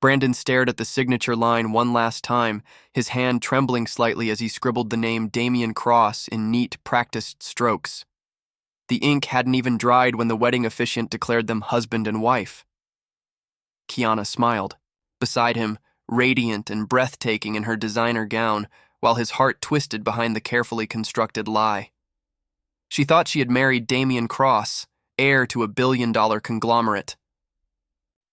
Brandon stared at the signature line one last time, his hand trembling slightly as he scribbled the name Damian Cross in neat, practiced strokes. The ink hadn't even dried when the wedding officiant declared them husband and wife. Kiana smiled. Beside him, radiant and breathtaking in her designer gown, while his heart twisted behind the carefully constructed lie. She thought she had married Damian Cross, heir to a billion-dollar conglomerate.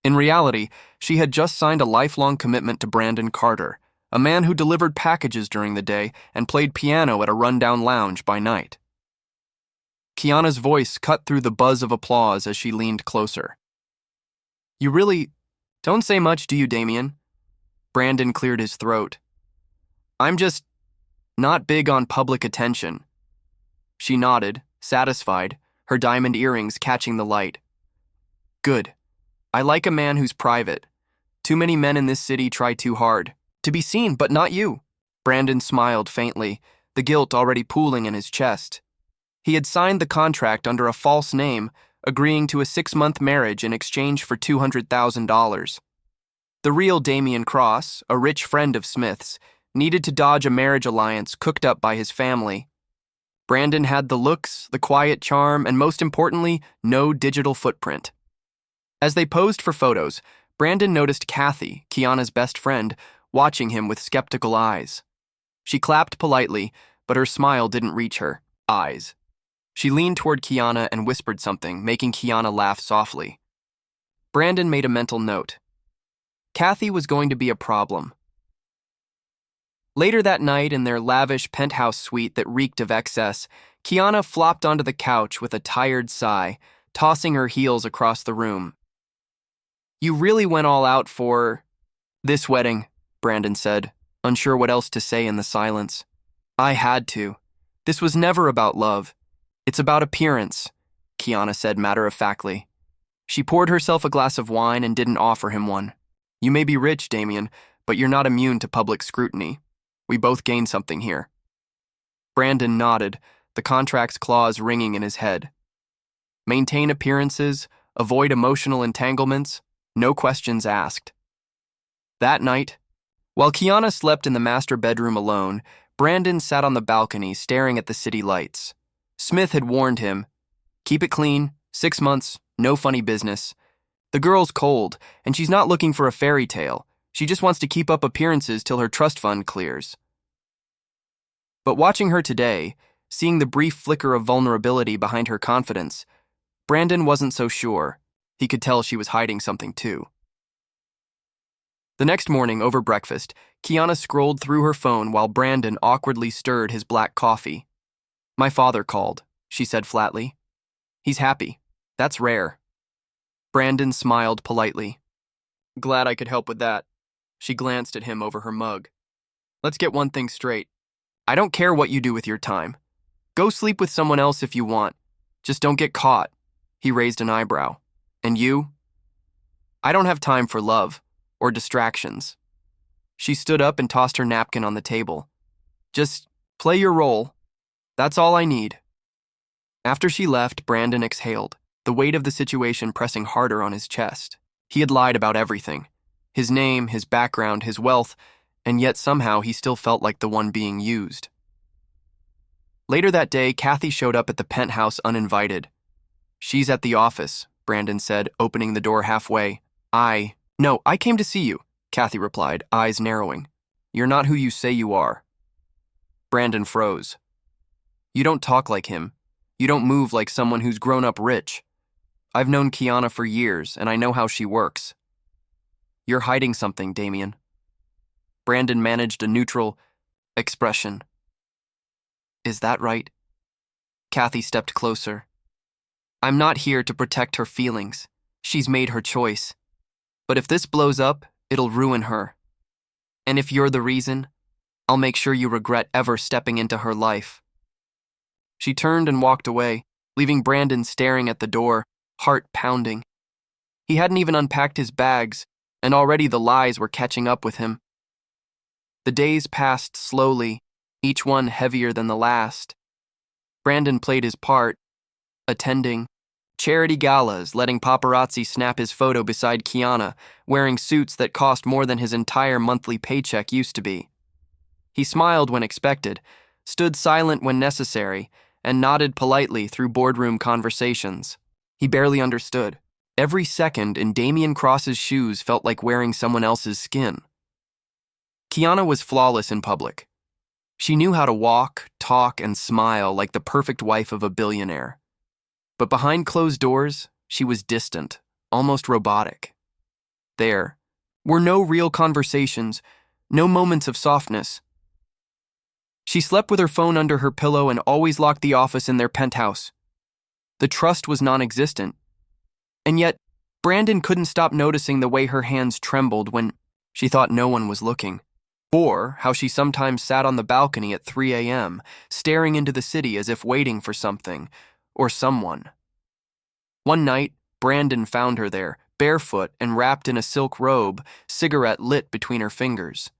In reality, she had just signed a lifelong commitment to Brandon Carter, a man who delivered packages during the day and played piano at a rundown lounge by night. Kiana's voice cut through the buzz of applause as she leaned closer. "You really don't say much, do you, Damian?" Brandon cleared his throat. "I'm just not big on public attention." She nodded, satisfied, her diamond earrings catching the light. "Good. I like a man who's private. Too many men in this city try too hard to be seen, but not you." Brandon smiled faintly, the guilt already pooling in his chest. He had signed the contract under a false name, agreeing to a 6-month marriage in exchange for $200,000. The real Damian Cross, a rich friend of Smith's, needed to dodge a marriage alliance cooked up by his family. Brandon had the looks, the quiet charm, and most importantly, no digital footprint. As they posed for photos, Brandon noticed Kathy, Kiana's best friend, watching him with skeptical eyes. She clapped politely, but her smile didn't reach her eyes. She leaned toward Kiana and whispered something, making Kiana laugh softly. Brandon made a mental note. Kathy was going to be a problem. Later that night, in their lavish penthouse suite that reeked of excess, Kiana flopped onto the couch with a tired sigh, tossing her heels across the room. "You really went all out for this wedding," Brandon said, unsure what else to say in the silence. "I had to. This was never about love. It's about appearance," Kiana said matter-of-factly. She poured herself a glass of wine and didn't offer him one. "You may be rich, Damian, but you're not immune to public scrutiny. We both gain something here." Brandon nodded, the contract's clause ringing in his head. Maintain appearances, avoid emotional entanglements, no questions asked. That night, while Kiana slept in the master bedroom alone, Brandon sat on the balcony staring at the city lights. Smith had warned him, "Keep it clean, 6 months, no funny business. The girl's cold, and she's not looking for a fairy tale. She just wants to keep up appearances till her trust fund clears." But watching her today, seeing the brief flicker of vulnerability behind her confidence, Brandon wasn't so sure. He could tell she was hiding something too. The next morning, over breakfast, Kiana scrolled through her phone while Brandon awkwardly stirred his black coffee. "My father called," she said flatly. "He's happy. That's rare." Brandon smiled politely. "Glad I could help with that." She glanced at him over her mug. "Let's get one thing straight. I don't care what you do with your time. Go sleep with someone else if you want. Just don't get caught." He raised an eyebrow. "And you?" "I don't have time for love or distractions." She stood up and tossed her napkin on the table. "Just play your role. That's all I need." After she left, Brandon exhaled, the weight of the situation pressing harder on his chest. He had lied about everything. His name, his background, his wealth, and yet somehow he still felt like the one being used. Later that day, Kathy showed up at the penthouse uninvited. "She's at the office," Brandon said, opening the door halfway. No, I came to see you," Kathy replied, eyes narrowing. "You're not who you say you are." Brandon froze. "You don't talk like him. You don't move like someone who's grown up rich. I've known Kiana for years, and I know how she works." "You're hiding something, Damian." Brandon managed a neutral expression. "Is that right?" Kathy stepped closer. "I'm not here to protect her feelings. She's made her choice. But if this blows up, it'll ruin her. And if you're the reason, I'll make sure you regret ever stepping into her life." She turned and walked away, leaving Brandon staring at the door, heart pounding. He hadn't even unpacked his bags, and already the lies were catching up with him. The days passed slowly, each one heavier than the last. Brandon played his part, attending, charity galas, letting paparazzi snap his photo beside Kiana, wearing suits that cost more than his entire monthly paycheck used to be. He smiled when expected, stood silent when necessary, and nodded politely through boardroom conversations. He barely understood. Every second in Damian Cross's shoes felt like wearing someone else's skin. Kiana was flawless in public. She knew how to walk, talk, and smile like the perfect wife of a billionaire. But behind closed doors, she was distant, almost robotic. There were no real conversations, no moments of softness. She slept with her phone under her pillow and always locked the office in their penthouse. The trust was non-existent. And yet, Brandon couldn't stop noticing the way her hands trembled when she thought no one was looking. Or how she sometimes sat on the balcony at 3 a.m., staring into the city as if waiting for something or someone. One night, Brandon found her there, barefoot and wrapped in a silk robe, cigarette lit between her fingers.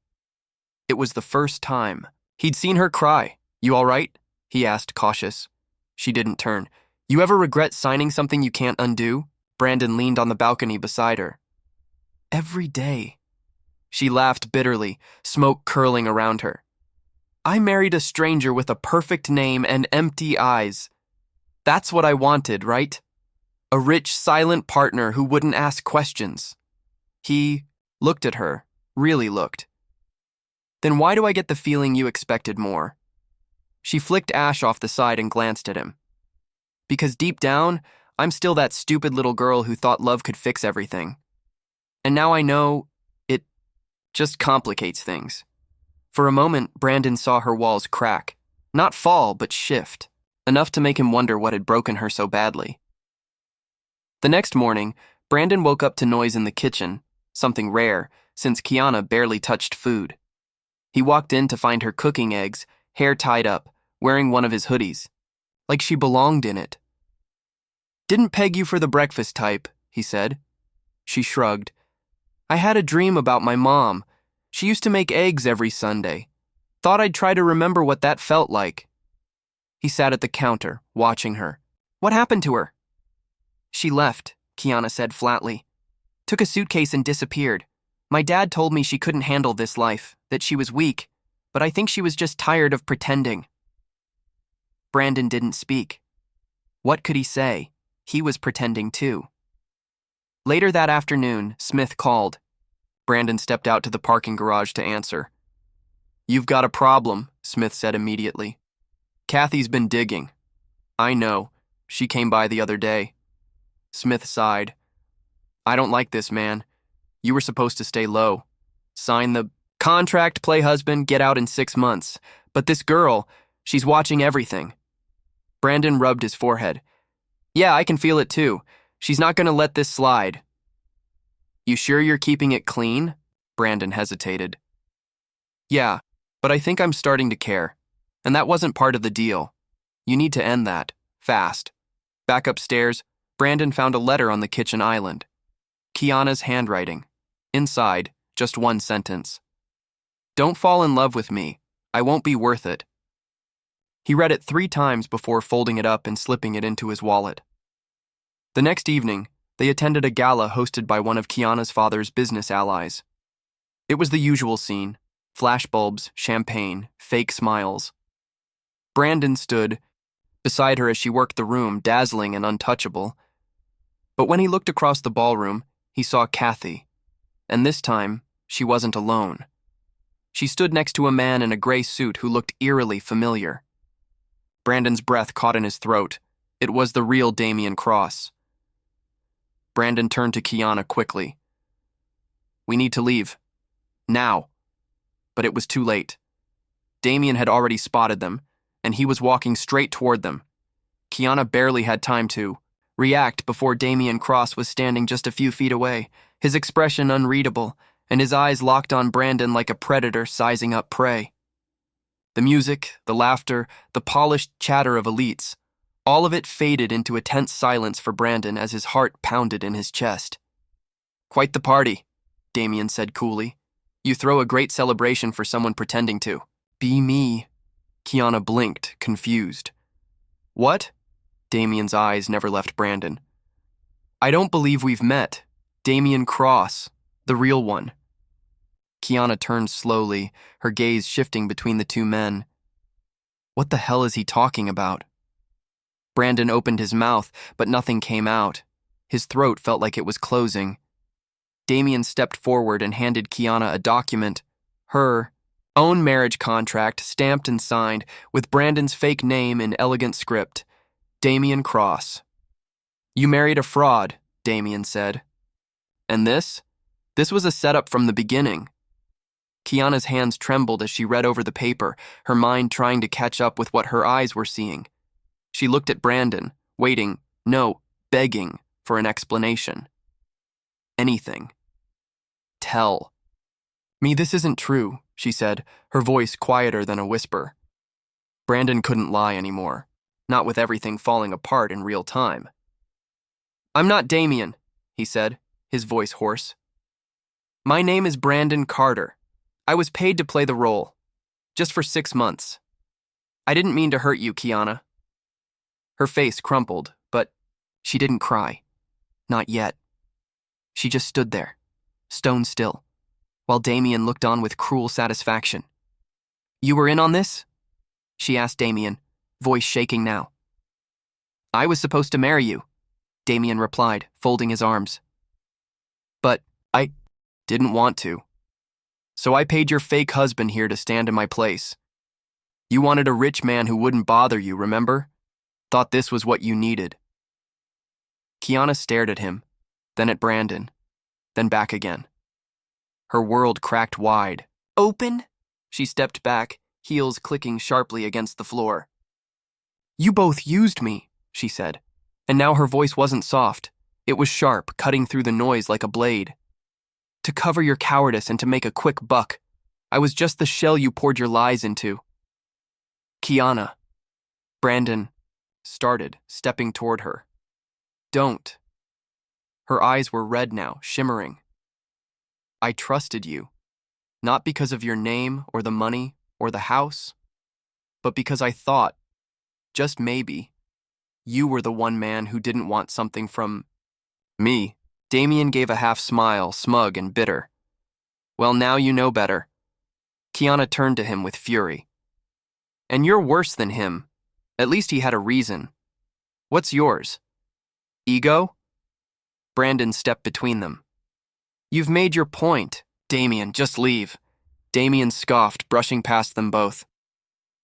It was the first time he'd seen her cry. "You all right?" he asked, cautious. She didn't turn. "You ever regret signing something you can't undo?" Brandon leaned on the balcony beside her. "Every day." She laughed bitterly, smoke curling around her. "I married a stranger with a perfect name and empty eyes. That's what I wanted, right? A rich, silent partner who wouldn't ask questions." He looked at her, really looked. "Then why do I get the feeling you expected more?" She flicked ash off the side and glanced at him. "Because deep down, I'm still that stupid little girl who thought love could fix everything. And now I know it just complicates things." For a moment, Brandon saw her walls crack. Not fall, but shift. Enough to make him wonder what had broken her so badly. The next morning, Brandon woke up to noise in the kitchen, something rare, since Kiana barely touched food. He walked in to find her cooking eggs, hair tied up, wearing one of his hoodies. Like she belonged in it. "Didn't peg you for the breakfast type," he said. She shrugged. "I had a dream about my mom. She used to make eggs every Sunday. Thought I'd try to remember what that felt like." He sat at the counter, watching her. "What happened to her?" "She left," Kiana said flatly. "Took a suitcase and disappeared. My dad told me she couldn't handle this life, that she was weak, but I think she was just tired of pretending." Brandon didn't speak. What could he say? He was pretending too. Later that afternoon, Smith called. Brandon stepped out to the parking garage to answer. "You've got a problem," Smith said immediately. "Kathy's been digging." "I know. She came by the other day." Smith sighed. "I don't like this, man. You were supposed to stay low. Sign the contract, play husband, get out in 6 months. But this girl, she's watching everything." Brandon rubbed his forehead. "Yeah, I can feel it too. She's not going to let this slide." "You sure you're keeping it clean?" Brandon hesitated. "Yeah, but I think I'm starting to care. And that wasn't part of the deal. You need to end that. Fast." Back upstairs, Brandon found a letter on the kitchen island. Kiana's handwriting. Inside, just one sentence. "Don't fall in love with me. I won't be worth it." He read it 3 times before folding it up and slipping it into his wallet. The next evening, they attended a gala hosted by one of Kiana's father's business allies. It was the usual scene: flashbulbs, champagne, fake smiles. Brandon stood beside her as she worked the room, dazzling and untouchable. But when he looked across the ballroom, he saw Kathy. And this time, she wasn't alone. She stood next to a man in a gray suit who looked eerily familiar. Brandon's breath caught in his throat. It was the real Damian Cross. Brandon turned to Kiana quickly. "We need to leave. Now." But it was too late. Damian had already spotted them, and he was walking straight toward them. Kiana barely had time to react before Damian Cross was standing just a few feet away, his expression unreadable, and his eyes locked on Brandon like a predator sizing up prey. The music, the laughter, the polished chatter of elites, all of it faded into a tense silence for Brandon as his heart pounded in his chest. "Quite the party," Damian said coolly. "You throw a great celebration for someone pretending to." "Be me." Kiana blinked, confused. "What?" Damian's eyes never left Brandon. I don't believe we've met. Damien Cross, the real one. Kiana turned slowly, her gaze shifting between the two men. What the hell is he talking about? Brandon opened his mouth, but nothing came out. His throat felt like it was closing. Damien stepped forward and handed Kiana a document. Her own marriage contract, stamped and signed, with Brandon's fake name in elegant script. Damien Cross. You married a fraud, Damien said. And this? This was a setup from the beginning. Kiana's hands trembled as she read over the paper, her mind trying to catch up with what her eyes were seeing. She looked at Brandon, waiting, no, begging for an explanation. Anything. Tell. Me, this isn't true, she said, her voice quieter than a whisper. Brandon couldn't lie anymore, not with everything falling apart in real time. I'm not Damien, he said, his voice hoarse. My name is Brandon Carter. I was paid to play the role, just for 6 months. I didn't mean to hurt you, Kiana. Her face crumpled, but she didn't cry. Not yet. She just stood there, stone still, while Damien looked on with cruel satisfaction. You were in on this? She asked Damien, voice shaking now. I was supposed to marry you, Damien replied, folding his arms. But I didn't want to. So I paid your fake husband here to stand in my place. You wanted a rich man who wouldn't bother you, remember? Thought this was what you needed. Kiana stared at him, then at Brandon, then back again. Her world cracked wide. Open? She stepped back, heels clicking sharply against the floor. You both used me, she said, and now her voice wasn't soft. It was sharp, cutting through the noise like a blade. To cover your cowardice and to make a quick buck. I was just the shell you poured your lies into. Kiana. Brandon started, stepping toward her. Don't. Her eyes were red now, shimmering. I trusted you, not because of your name or the money or the house, but because I thought, just maybe, you were the one man who didn't want something from me. Damien gave a half smile, smug and bitter. Well, now you know better. Kiana turned to him with fury. And you're worse than him. At least he had a reason. What's yours? Ego? Brandon stepped between them. You've made your point. Damien, just leave. Damien scoffed, brushing past them both.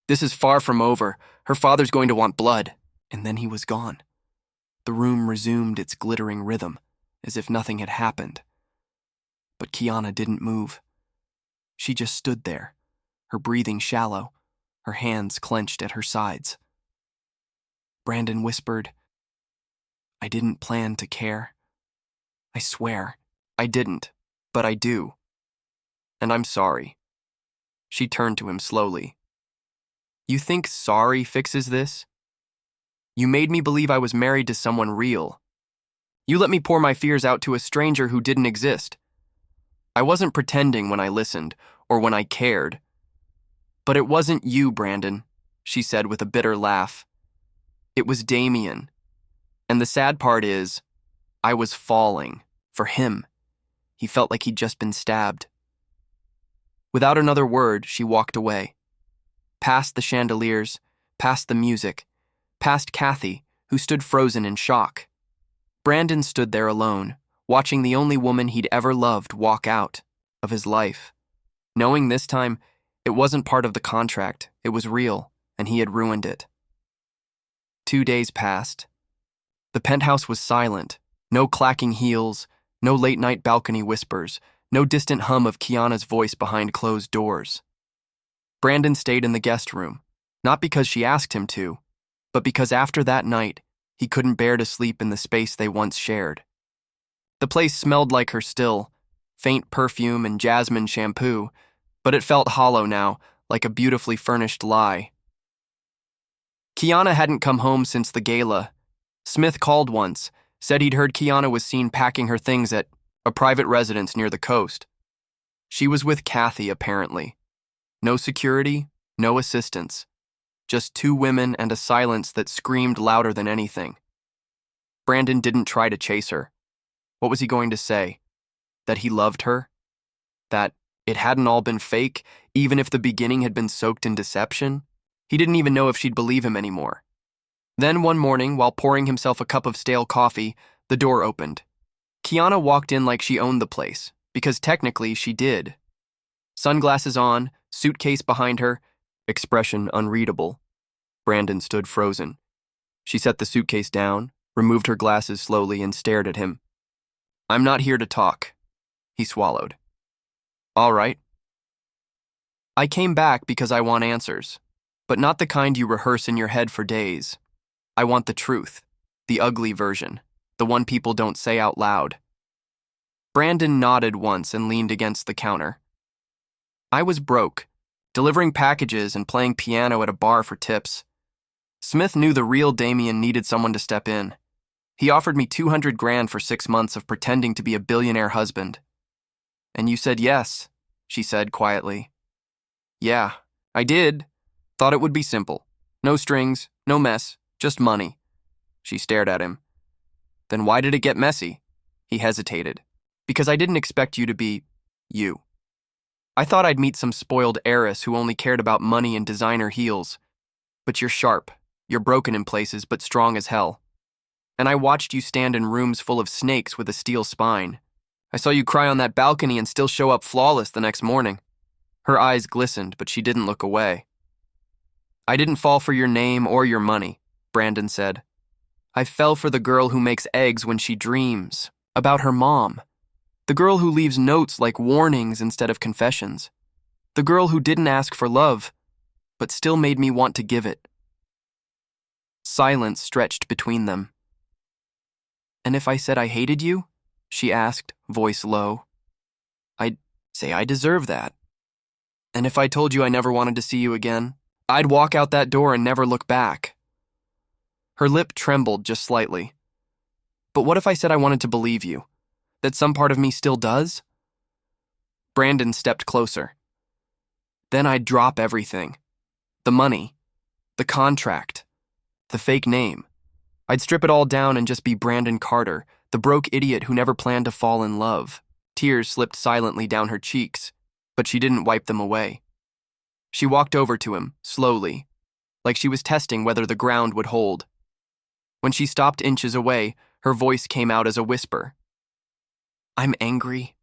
This is far from over. Her father's going to want blood. And then he was gone. The room resumed its glittering rhythm, as if nothing had happened. But Kiana didn't move. She just stood there, her breathing shallow, her hands clenched at her sides. Brandon whispered, I didn't plan to care. I swear, I didn't, but I do. And I'm sorry. She turned to him slowly. You think sorry fixes this? You made me believe I was married to someone real. You let me pour my fears out to a stranger who didn't exist. I wasn't pretending when I listened, or when I cared. But it wasn't you, Brandon, she said with a bitter laugh. It was Damien. And the sad part is, I was falling for him. He felt like he'd just been stabbed. Without another word, she walked away. Past the chandeliers, past the music, past Kathy, who stood frozen in shock. Brandon stood there alone, watching the only woman he'd ever loved walk out of his life. Knowing this time, it wasn't part of the contract, it was real, and he had ruined it. 2 days passed. The penthouse was silent, no clacking heels, no late-night balcony whispers, no distant hum of Kiana's voice behind closed doors. Brandon stayed in the guest room, not because she asked him to, but because after that night, he couldn't bear to sleep in the space they once shared. The place smelled like her still, faint perfume and jasmine shampoo, but it felt hollow now, like a beautifully furnished lie. Kiana hadn't come home since the gala. Smith called once, said he'd heard Kiana was seen packing her things at a private residence near the coast. She was with Kathy, apparently. No security, no assistance. Just 2 women and a silence that screamed louder than anything. Brandon didn't try to chase her. What was he going to say? That he loved her? That it hadn't all been fake, even if the beginning had been soaked in deception? He didn't even know if she'd believe him anymore. Then one morning, while pouring himself a cup of stale coffee, the door opened. Kiana walked in like she owned the place, because technically she did. Sunglasses on, suitcase behind her, expression unreadable. Brandon stood frozen. She set the suitcase down, removed her glasses slowly, and stared at him. "I'm not here to talk," he swallowed. "All right." "I came back because I want answers, but not the kind you rehearse in your head for days. I want the truth, the ugly version, the one people don't say out loud." Brandon nodded once and leaned against the counter. "I was broke, delivering packages and playing piano at a bar for tips. Smith knew the real Damien needed someone to step in. He offered me $200,000 for 6 months of pretending to be a billionaire husband. And you said yes," she said quietly. "Yeah, I did. Thought it would be simple. No strings, no mess, just money." She stared at him. "Then why did it get messy?" He hesitated. "Because I didn't expect you to be you. I thought I'd meet some spoiled heiress who only cared about money and designer heels. But you're sharp, you're broken in places, but strong as hell. And I watched you stand in rooms full of snakes with a steel spine. I saw you cry on that balcony and still show up flawless the next morning." Her eyes glistened, but she didn't look away. "I didn't fall for your name or your money," Brandon said. "I fell for the girl who makes eggs when she dreams, about her mom. The girl who leaves notes like warnings instead of confessions. The girl who didn't ask for love, but still made me want to give it." Silence stretched between them. "And if I said I hated you?" she asked, voice low. "I'd say I deserve that. And if I told you I never wanted to see you again, I'd walk out that door and never look back." Her lip trembled just slightly. "But what if I said I wanted to believe you? That some part of me still does?" Brandon stepped closer. "Then I'd drop everything. The money, the contract, the fake name. I'd strip it all down and just be Brandon Carter, the broke idiot who never planned to fall in love." Tears slipped silently down her cheeks, but she didn't wipe them away. She walked over to him, slowly, like she was testing whether the ground would hold. When she stopped inches away, her voice came out as a whisper. "I'm angry.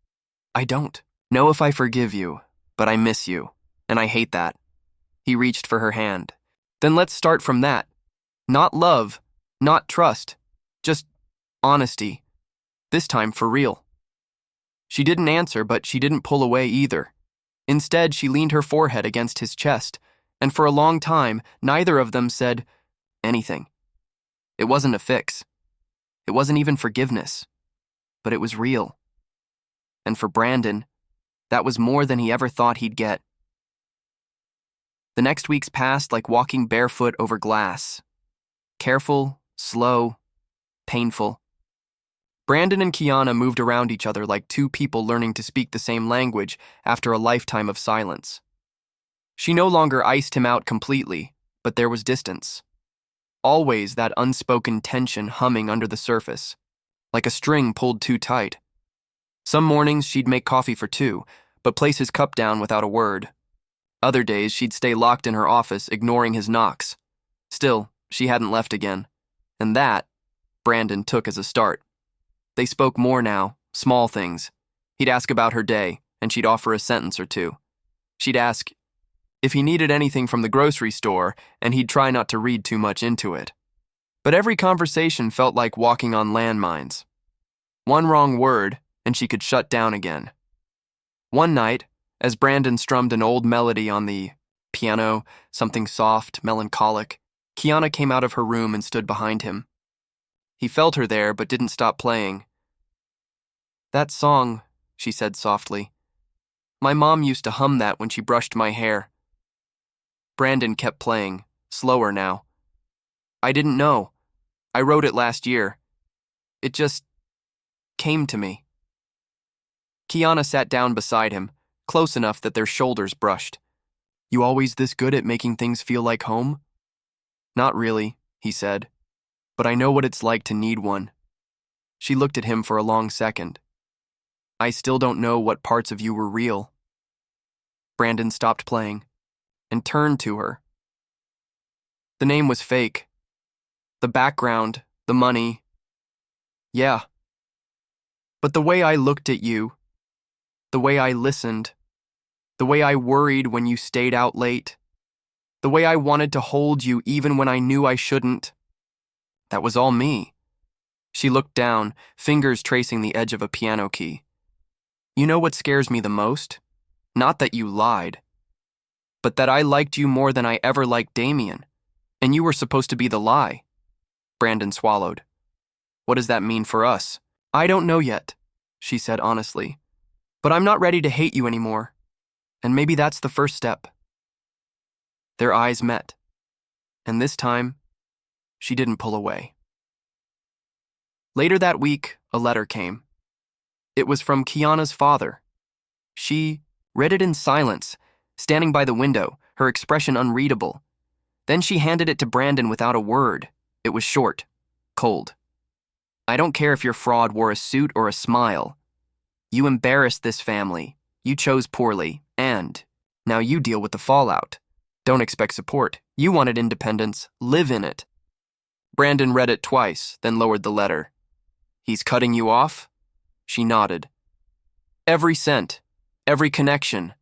I don't know if I forgive you, but I miss you, and I hate that." He reached for her hand. "Then let's start from that. Not love, not trust, just honesty. This time for real." She didn't answer, but she didn't pull away either. Instead, she leaned her forehead against his chest, and for a long time, neither of them said anything. It wasn't a fix. It wasn't even forgiveness. But it was real. And for Brandon, that was more than he ever thought he'd get. The next weeks passed like walking barefoot over glass. Careful, slow, painful. Brandon and Kiana moved around each other like two people learning to speak the same language after a lifetime of silence. She no longer iced him out completely, but there was distance. Always that unspoken tension humming under the surface, like a string pulled too tight. Some mornings she'd make coffee for two, but place his cup down without a word. Other days she'd stay locked in her office, ignoring his knocks. Still, she hadn't left again. And that, Brandon took as a start. They spoke more now, small things. He'd ask about her day, and she'd offer a sentence or two. She'd ask if he needed anything from the grocery store, and he'd try not to read too much into it. But every conversation felt like walking on landmines. One wrong word, and she could shut down again. One night, as Brandon strummed an old melody on the piano, something soft, melancholic, Kiana came out of her room and stood behind him. He felt her there, but didn't stop playing. "That song," she said softly. "My mom used to hum that when she brushed my hair." Brandon kept playing, slower now. "I didn't know. I wrote it last year. It just came to me." Kiana sat down beside him, close enough that their shoulders brushed. "You always this good at making things feel like home?" "Not really," he said. "But I know what it's like to need one." She looked at him for a long second. I still don't know what parts of you were real. Brandon stopped playing and turned to her. The name was fake. The background, the money. Yeah. But the way I looked at you, the way I listened, the way I worried when you stayed out late, the way I wanted to hold you even when I knew I shouldn't, that was all me. She looked down, fingers tracing the edge of a piano key. You know what scares me the most? Not that you lied, but that I liked you more than I ever liked Damien, and you were supposed to be the lie. Brandon swallowed. What does that mean for us? I don't know yet, she said honestly, but I'm not ready to hate you anymore, and maybe that's the first step. Their eyes met, and this time, she didn't pull away. Later that week, a letter came. It was from Kiana's father. She read it in silence, standing by the window, her expression unreadable. Then she handed it to Brandon without a word. It was short, cold. I don't care if your fraud wore a suit or a smile. You embarrassed this family. You chose poorly, and now you deal with the fallout. Don't expect support. You wanted independence. Live in it. Brandon read it twice, then lowered the letter. He's cutting you off? She nodded. Every cent, every connection.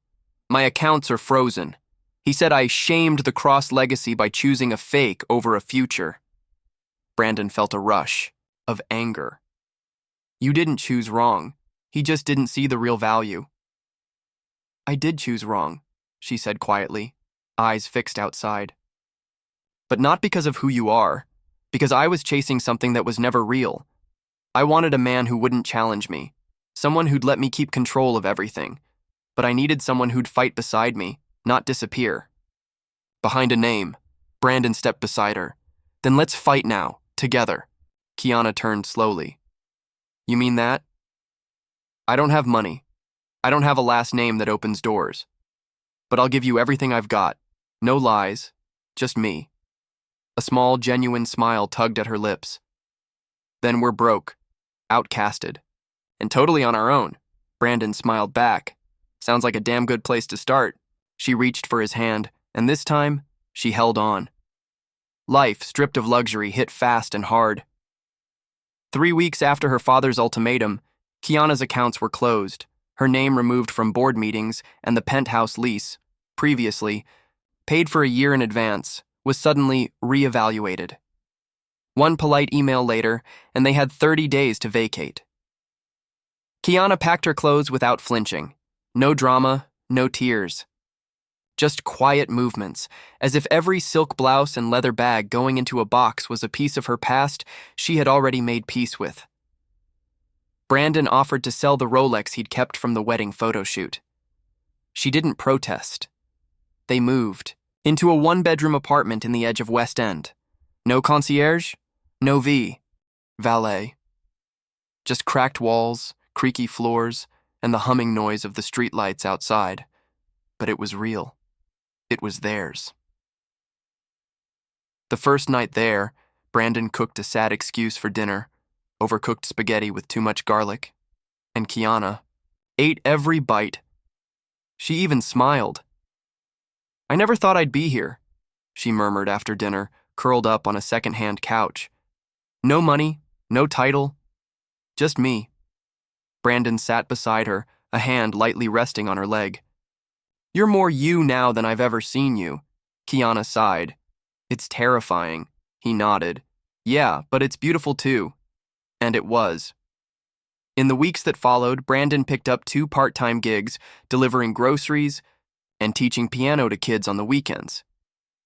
My accounts are frozen. He said I shamed the Cross legacy by choosing a fake over a future. Brandon felt a rush of anger. You didn't choose wrong. He just didn't see the real value. I did choose wrong, she said quietly, eyes fixed outside. But not because of who you are, because I was chasing something that was never real. I wanted a man who wouldn't challenge me, someone who'd let me keep control of everything. But I needed someone who'd fight beside me, not disappear. Behind a name, Brandon stepped beside her. Then let's fight now, together. Kiana turned slowly. You mean that? I don't have money. I don't have a last name that opens doors. But I'll give you everything I've got. No lies, just me. A small, genuine smile tugged at her lips. Then we're broke, outcasted, and totally on our own. Brandon smiled back. Sounds like a damn good place to start. She reached for his hand, and this time, she held on. Life, stripped of luxury, hit fast and hard. 3 weeks after her father's ultimatum, Kiana's accounts were closed, her name removed from board meetings, and the penthouse lease, previously paid for a year in advance, was suddenly reevaluated. One polite email later, and they had 30 days to vacate. Kiana packed her clothes without flinching. No drama, no tears. Just quiet movements, as if every silk blouse and leather bag going into a box was a piece of her past she had already made peace with. Brandon offered to sell the Rolex he'd kept from the wedding photo shoot. She didn't protest. They moved into a one-bedroom apartment in the edge of West End. No concierge, no valet. Just cracked walls, creaky floors, and the humming noise of the streetlights outside. But it was real. It was theirs. The first night there, Brandon cooked a sad excuse for dinner, overcooked spaghetti with too much garlic, and Kiana ate every bite. She even smiled. I never thought I'd be here, she murmured after dinner, curled up on a second-hand couch. No money, no title, just me. Brandon sat beside her, a hand lightly resting on her leg. You're more you now than I've ever seen you, Kiana sighed. It's terrifying, he nodded. Yeah, but it's beautiful too. And it was. In the weeks that followed, Brandon picked up 2 part-time gigs, delivering groceries and teaching piano to kids on the weekends.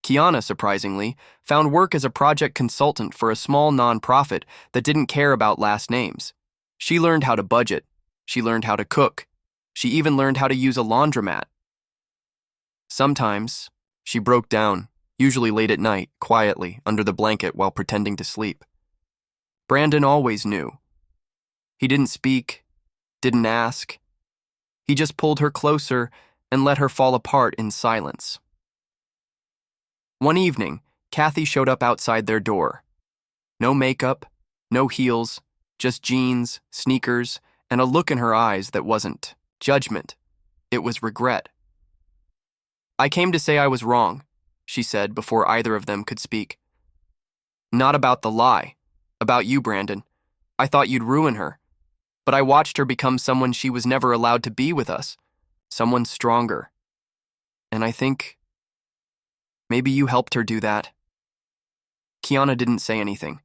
Kiana, surprisingly, found work as a project consultant for a small nonprofit that didn't care about last names. She learned how to budget. She learned how to cook. She even learned how to use a laundromat. Sometimes, she broke down, usually late at night, quietly, under the blanket while pretending to sleep. Brandon always knew. He didn't speak, didn't ask. He just pulled her closer and let her fall apart in silence. One evening, Kathy showed up outside their door. No makeup, no heels, Just jeans, sneakers, and a look in her eyes that wasn't judgment. It was regret. "I came to say I was wrong," she said before either of them could speak. "Not about the lie. About you, Brandon. I thought you'd ruin her. But I watched her become someone she was never allowed to be with us. Someone stronger. And I think maybe you helped her do that." Kiana didn't say anything.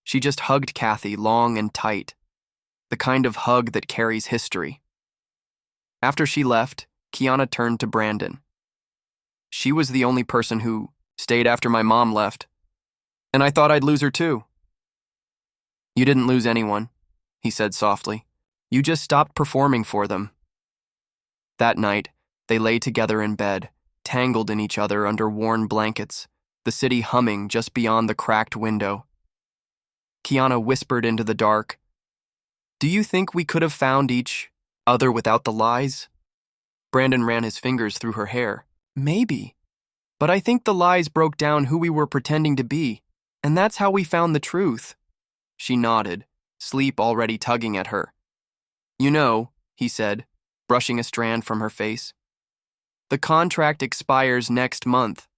She just hugged Kathy long and tight. The kind of hug that carries history. After she left, Kiana turned to Brandon. "She was the only person who stayed after my mom left. And I thought I'd lose her too." "You didn't lose anyone," he said softly. "You just stopped performing for them." That night, they lay together in bed, tangled in each other under worn blankets, the city humming just beyond the cracked window. Kiana whispered into the dark, "Do you think we could have found each other without the lies?" Brandon ran his fingers through her hair. "Maybe. But I think the lies broke down who we were pretending to be, and that's how we found the truth." She nodded, sleep already tugging at her. "You know," he said, brushing a strand from her face, "the contract expires next month."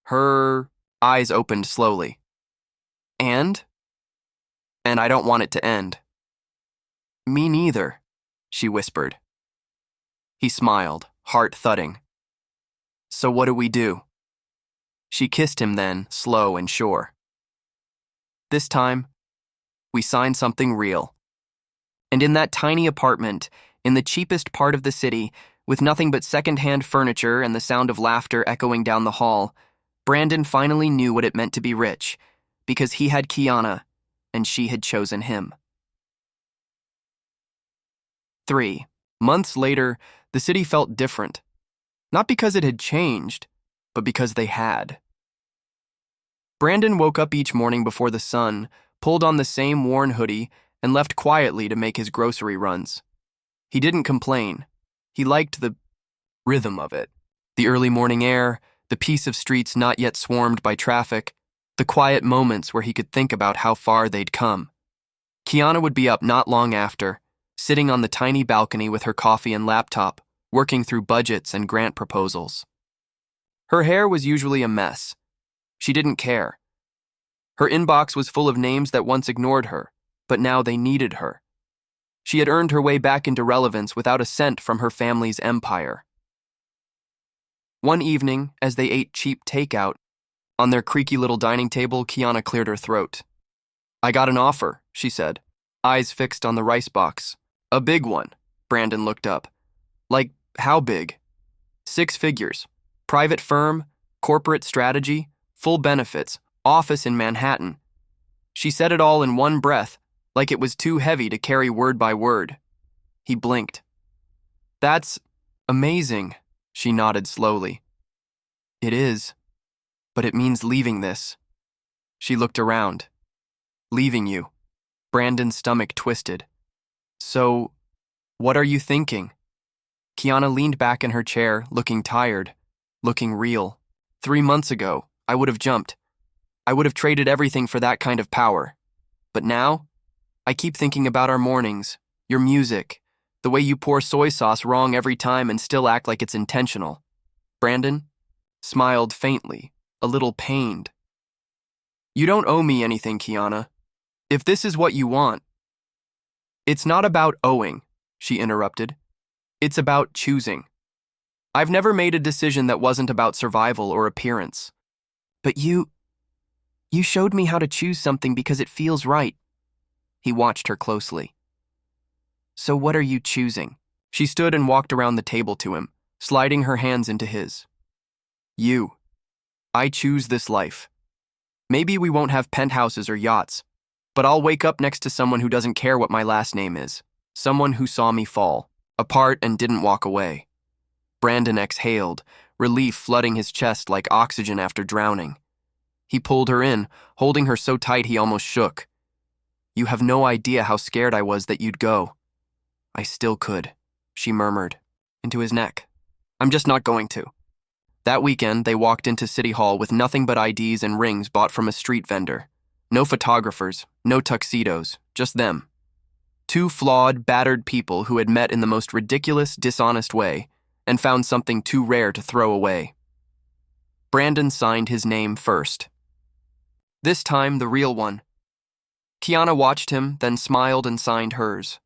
Her eyes opened slowly. And I don't want it to end." "Me neither," she whispered. He smiled, heart thudding. "So what do we do?" She kissed him then, slow and sure. "This time, we sign something real." And in that tiny apartment, in the cheapest part of the city, with nothing but second-hand furniture and the sound of laughter echoing down the hall, Brandon finally knew what it meant to be rich, because he had Kiana, and she had chosen him. 3 months later, the city felt different. Not because it had changed, but because they had. Brandon woke up each morning before the sun, pulled on the same worn hoodie, and left quietly to make his grocery runs. He didn't complain. He liked the rhythm of it. The early morning air, the peace of streets not yet swarmed by traffic, the quiet moments where he could think about how far they'd come. Kiana would be up not long after, sitting on the tiny balcony with her coffee and laptop, working through budgets and grant proposals. Her hair was usually a mess. She didn't care. Her inbox was full of names that once ignored her, but now they needed her. She had earned her way back into relevance without a cent from her family's empire. One evening, as they ate cheap takeout, on their creaky little dining table, Kiana cleared her throat. "I got an offer," she said, eyes fixed on the rice box. "A big one." Brandon looked up. "Like, how big?" "6 figures. Private firm, corporate strategy, full benefits, office in Manhattan." She said it all in one breath, like it was too heavy to carry word by word. He blinked. "That's amazing," she nodded slowly. "It is, but it means leaving this." She looked around. "Leaving you." Brandon's stomach twisted. "So, what are you thinking?" Kiana leaned back in her chair, looking tired, looking real. 3 months ago, I would have jumped. I would have traded everything for that kind of power. But now, I keep thinking about our mornings, your music, the way you pour soy sauce wrong every time and still act like it's intentional. Brandon smiled faintly, a little pained. "You don't owe me anything, Kiana. If this is what you want." "It's not about owing," she interrupted. "It's about choosing. I've never made a decision that wasn't about survival or appearance. But you showed me how to choose something because it feels right." He watched her closely. "So what are you choosing?" She stood and walked around the table to him, sliding her hands into his. "You. I choose this life. Maybe we won't have penthouses or yachts, but I'll wake up next to someone who doesn't care what my last name is. Someone who saw me fall, apart and didn't walk away." Brandon exhaled, relief flooding his chest like oxygen after drowning. He pulled her in, holding her so tight he almost shook. "You have no idea how scared I was that you'd go." "I still could," she murmured, into his neck. "I'm just not going to." That weekend, they walked into City Hall with nothing but IDs and rings bought from a street vendor. No photographers, no tuxedos, just them, Two flawed, battered people who had met in the most ridiculous, dishonest way and found something too rare to throw away. Brandon signed his name first. This time, the real one. Kiana watched him, then smiled and signed hers.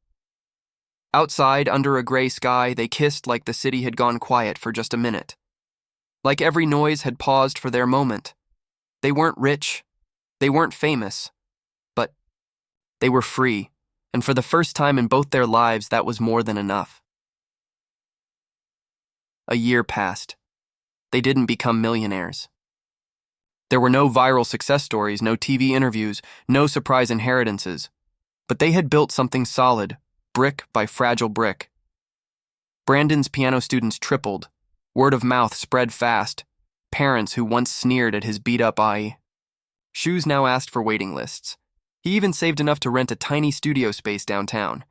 Outside, under a gray sky, they kissed like the city had gone quiet for just a minute. Like every noise had paused for their moment. They weren't rich. They weren't famous. But they were free, and for the first time in both their lives, that was more than enough. A year passed. They didn't become millionaires. There were no viral success stories, no TV interviews, no surprise inheritances. But they had built something solid, brick by fragile brick. Brandon's piano students tripled. Word of mouth spread fast. Parents who once sneered at his beat-up eye. Shoes now asked for waiting lists. He even saved enough to rent a tiny studio space downtown.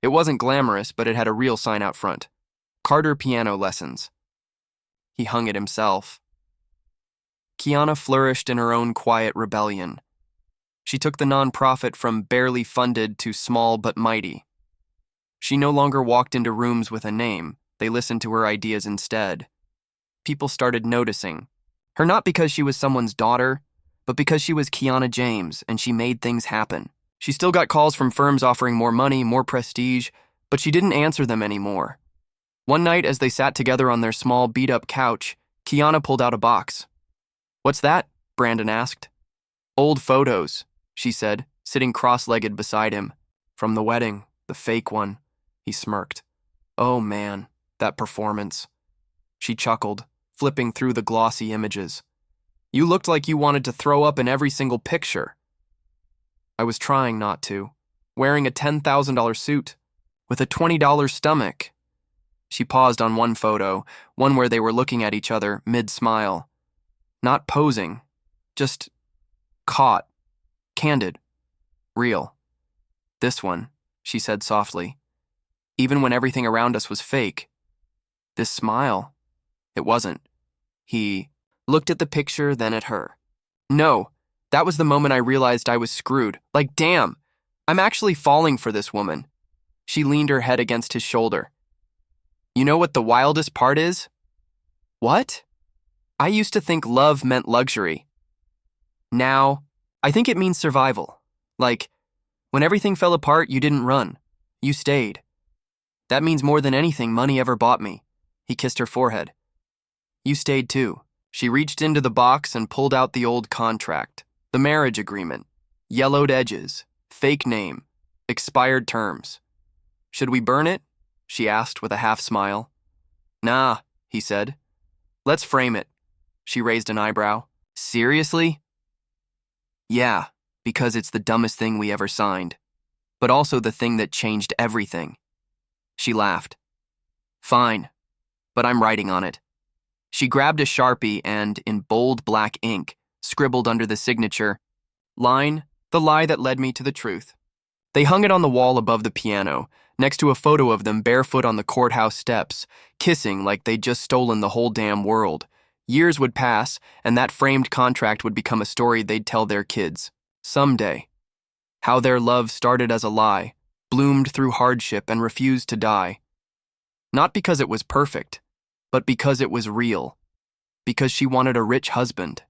It wasn't glamorous, but it had a real sign out front. Carter Piano Lessons. He hung it himself. Kiana flourished in her own quiet rebellion. She took the nonprofit from barely funded to small but mighty. She no longer walked into rooms with a name. They listened to her ideas instead. People started noticing. Her not because she was someone's daughter, but because she was Kiana James and she made things happen. She still got calls from firms offering more money, more prestige, but she didn't answer them anymore. One night, as they sat together on their small, beat-up couch, Kiana pulled out a box. "What's that?" Brandon asked. "Old photos," she said, sitting cross-legged beside him. "From the wedding, the fake one," he smirked. "Oh man, that performance." She chuckled, flipping through the glossy images. "You looked like you wanted to throw up in every single picture." "I was trying not to. Wearing a $10,000 suit, with a $20 stomach." She paused on one photo, one where they were looking at each other mid-smile. Not posing, just caught, candid, real. "This one," she said softly. "Even when everything around us was fake. This smile, it wasn't." He looked at the picture, then at her. "No, that was the moment I realized I was screwed. Like, damn, I'm actually falling for this woman." She leaned her head against his shoulder. "You know what the wildest part is?" "What?" "I used to think love meant luxury. Now, I think it means survival. Like, when everything fell apart, you didn't run. You stayed. That means more than anything money ever bought me." He kissed her forehead. "You stayed too." She reached into the box and pulled out the old contract, the marriage agreement, yellowed edges, fake name, expired terms. "Should we burn it?" she asked with a half smile. "Nah," he said. "Let's frame it." She raised an eyebrow. "Seriously?" "Yeah, because it's the dumbest thing we ever signed, but also the thing that changed everything." She laughed. "Fine, but I'm writing on it." She grabbed a Sharpie and, in bold black ink, scribbled under the signature, "Line, the lie that led me to the truth." They hung it on the wall above the piano, next to a photo of them barefoot on the courthouse steps, kissing like they'd just stolen the whole damn world. Years would pass, and that framed contract would become a story they'd tell their kids. Someday. How their love started as a lie, bloomed through hardship, and refused to die. Not because it was perfect, but because it was real. Because she wanted a rich husband.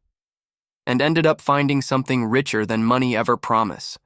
And ended up finding something richer than money ever promised.